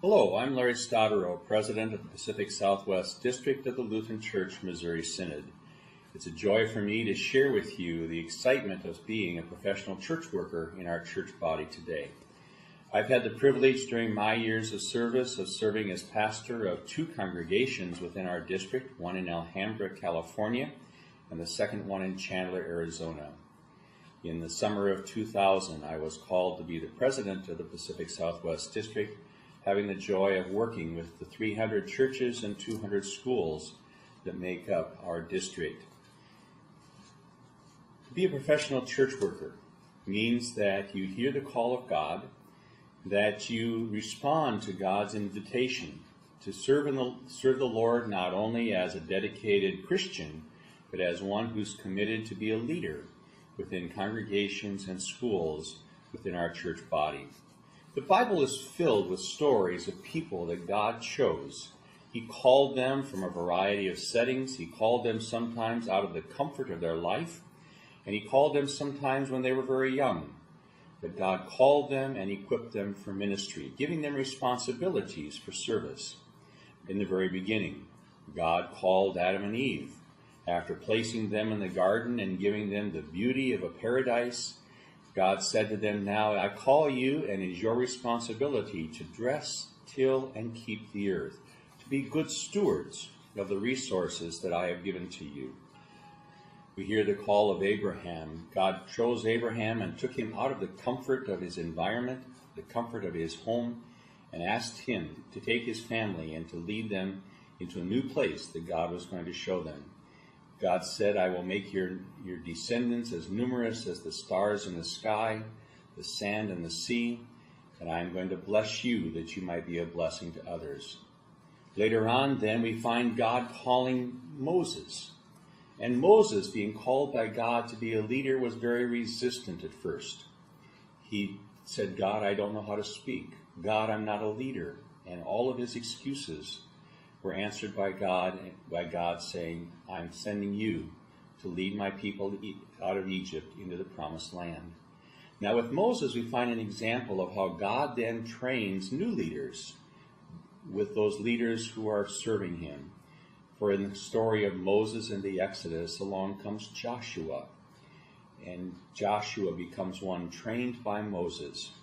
Hello, I'm Larry Stoterau, President of the Pacific Southwest District of the Lutheran Church Missouri Synod. It's a joy for me to share with you the excitement of being a professional church worker in our church body today. I've had the privilege during my years of service of serving as pastor of two congregations within our district, one in Alhambra, California, and the second one in Chandler, Arizona. In the summer of 2000, I was called to be the president of the Pacific Southwest District, having the joy of working with the 300 churches and 200 schools that make up our district. To be a professional church worker means that you hear the call of God, that you respond to God's invitation to serve the Lord not only as a dedicated Christian, but as one who's committed to be a leader within congregations and schools within our church body. The Bible is filled with stories of people that God chose. He called them from a variety of settings. He called them sometimes out of the comfort of their life, and he called them sometimes when they were very young. But God called them and equipped them for ministry, giving them responsibilities for service. In the very beginning, God called Adam and Eve. After placing them in the garden and giving them the beauty of a paradise, God said to them, "Now I call you, and it is your responsibility to dress, till, and keep the earth, to be good stewards of the resources that I have given to you." We hear the call of Abraham. God chose Abraham and took him out of the comfort of his environment, the comfort of his home, and asked him to take his family and to lead them into a new place that God was going to show them. God said, "I will make your descendants as numerous as the stars in the sky, the sand and the sea, and I am going to bless you that you might be a blessing to others." Later on, then, we find God calling Moses. And Moses, being called by God to be a leader, was very resistant at first. He said, "God, I don't know how to speak. God, I'm not a leader." And all of his excuses were answered by God saying, "I'm sending you to lead my people out of Egypt into the promised land." Now with Moses, we find an example of how God then trains new leaders with those leaders who are serving him. For in the story of Moses and the Exodus, along comes Joshua. And Joshua becomes one trained by Moses.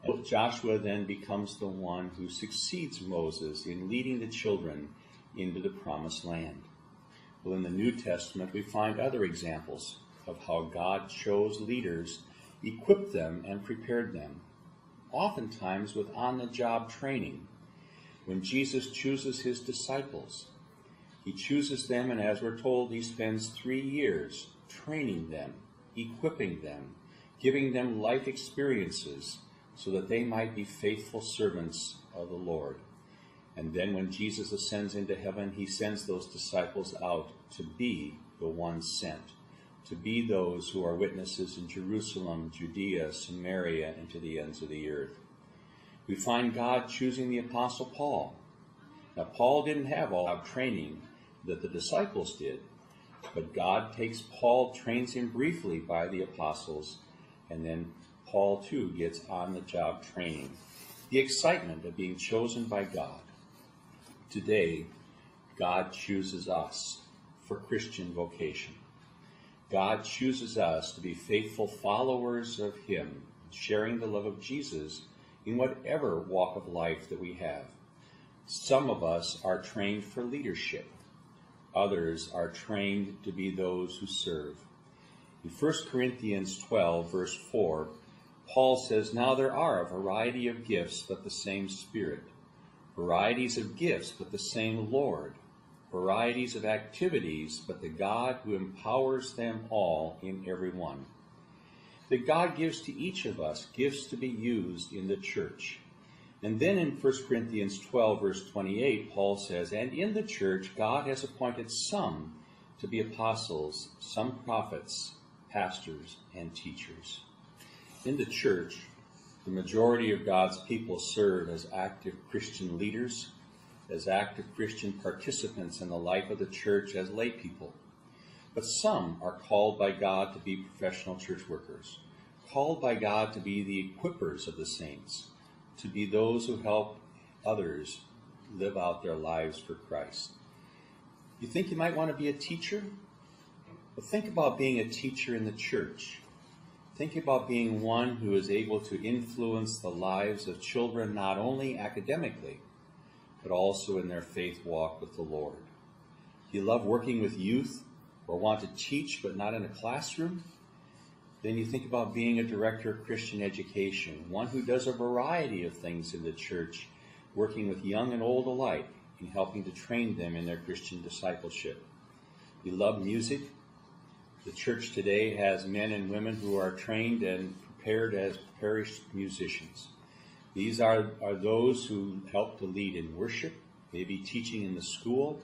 And Joshua then becomes the one who succeeds Moses in leading the children into the promised land. Well, in the New Testament, we find other examples of how God chose leaders, equipped them, and prepared them, oftentimes with on-the-job training. When Jesus chooses his disciples, he chooses them, and as we're told, he spends 3 years training them, equipping them, giving them life experiences so that they might be faithful servants of the Lord. And then when Jesus ascends into heaven, he sends those disciples out to be the ones sent, to be those who are witnesses in Jerusalem, Judea, Samaria, and to the ends of the earth. We find God choosing the Apostle Paul. Now, Paul didn't have all the training that the disciples did, but God takes Paul, trains him briefly by the apostles, and then Paul too gets on-the-job training. The excitement of being chosen by God. Today, God chooses us for Christian vocation. God chooses us to be faithful followers of him, sharing the love of Jesus in whatever walk of life that we have. Some of us are trained for leadership. Others are trained to be those who serve. In 1 Corinthians 12, verse 4, Paul says, "Now there are a variety of gifts, but the same Spirit. Varieties of gifts, but the same Lord. Varieties of activities, but the God who empowers them all in every one." That God gives to each of us gifts to be used in the church. And then in 1 Corinthians 12, verse 28, Paul says, "And in the church God has appointed some to be apostles, some prophets, pastors, and teachers." In the church, the majority of God's people serve as active Christian leaders, as active Christian participants in the life of the church as lay people. But some are called by God to be professional church workers, called by God to be the equippers of the saints, to be those who help others live out their lives for Christ. You think you might want to be a teacher? Well, think about being a teacher in the church. Think about being one who is able to influence the lives of children not only academically, but also in their faith walk with the Lord. Do you love working with youth or want to teach but not in a classroom? Then you think about being a director of Christian education, one who does a variety of things in the church, working with young and old alike and helping to train them in their Christian discipleship. You love music. The church today has men and women who are trained and prepared as parish musicians. These are those who help to lead in worship, maybe teaching in the school,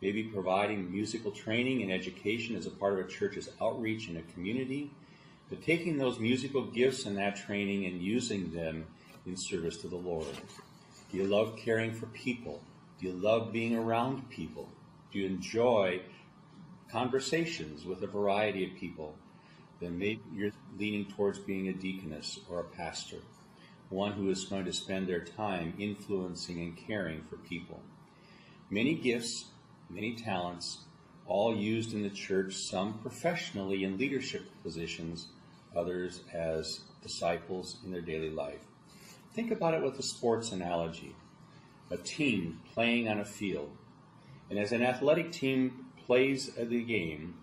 maybe providing musical training and education as a part of a church's outreach in a community, but taking those musical gifts and that training and using them in service to the Lord. Do you love caring for people? Do you love being around people? Do you enjoy conversations with a variety of people? Then maybe you're leaning towards being a deaconess or a pastor, one who is going to spend their time influencing and caring for people. Many gifts, many talents, all used in the church, some professionally in leadership positions, others as disciples in their daily life. Think about it with a sports analogy. A team playing on a field. And as an athletic team plays the game,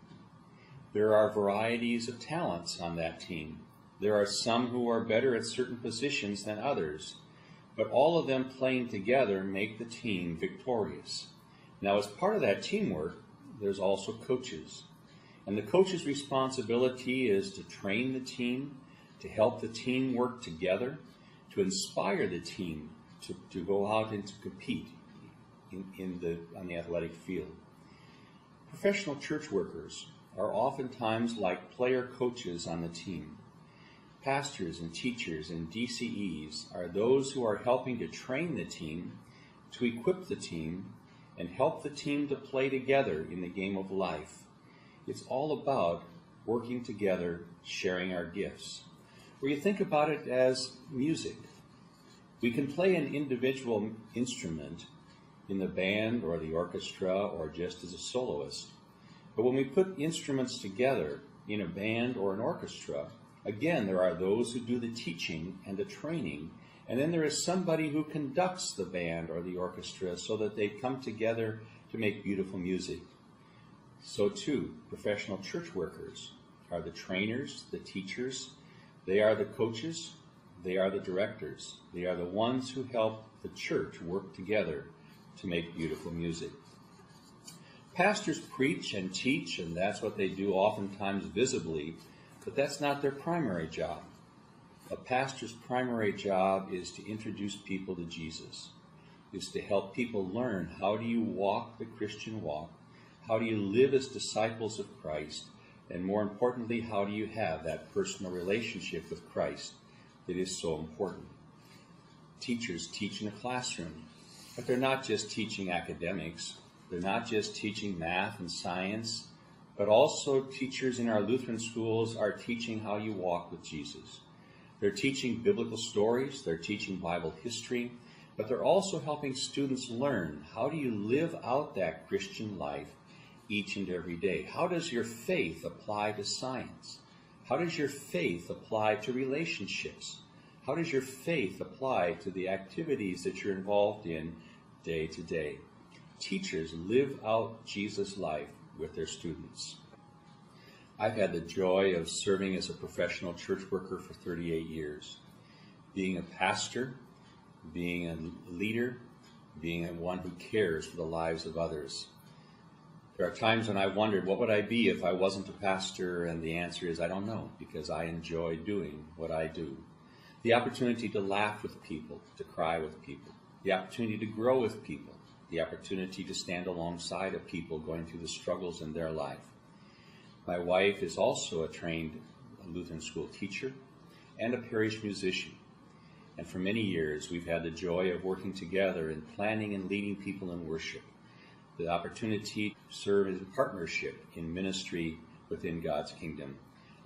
there are varieties of talents on that team. There are some who are better at certain positions than others, but all of them playing together make the team victorious. Now, as part of that teamwork, there's also coaches. And the coach's responsibility is to train the team, to help the team work together, to inspire the team to go out and to compete on the athletic field. Professional church workers are oftentimes like player coaches on the team. Pastors and teachers and DCEs are those who are helping to train the team, to equip the team, and help the team to play together in the game of life. It's all about working together, sharing our gifts. Or you think about it as music. We can play an individual instrument in the band or the orchestra or just as a soloist. But when we put instruments together in a band or an orchestra, again, there are those who do the teaching and the training, and then there is somebody who conducts the band or the orchestra so that they come together to make beautiful music. So too, professional church workers are the trainers, the teachers, they are the coaches, they are the directors, they are the ones who help the church work together to make beautiful music. Pastors preach and teach, and that's what they do oftentimes visibly, but that's not their primary job. A pastor's primary job is to introduce people to Jesus, is to help people learn how do you walk the Christian walk, how do you live as disciples of Christ, and more importantly, how do you have that personal relationship with Christ that is so important. Teachers teach in a classroom, but they're not just teaching academics, they're not just teaching math and science, but also teachers in our Lutheran schools are teaching how you walk with Jesus. They're teaching biblical stories, they're teaching Bible history, but they're also helping students learn how do you live out that Christian life each and every day. How does your faith apply to science? How does your faith apply to relationships? How does your faith apply to the activities that you're involved in day to day? Teachers live out Jesus' life with their students. I've had the joy of serving as a professional church worker for 38 years. Being a pastor, being a leader, being one who cares for the lives of others. There are times when I wondered, what would I be if I wasn't a pastor? And the answer is, I don't know, because I enjoy doing what I do. The opportunity to laugh with people, to cry with people, the opportunity to grow with people, the opportunity to stand alongside of people going through the struggles in their life. My wife is also a trained Lutheran school teacher and a parish musician. And for many years, we've had the joy of working together in planning and leading people in worship, the opportunity to serve in partnership in ministry within God's kingdom.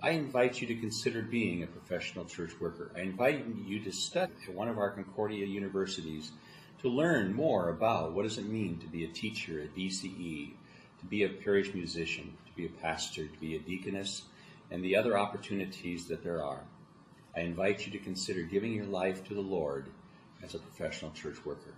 I invite you to consider being a professional church worker. I invite you to study at one of our Concordia universities to learn more about what does it mean to be a teacher at DCE, to be a parish musician, to be a pastor, to be a deaconess, and the other opportunities that there are, I invite you to consider giving your life to the Lord as a professional church worker.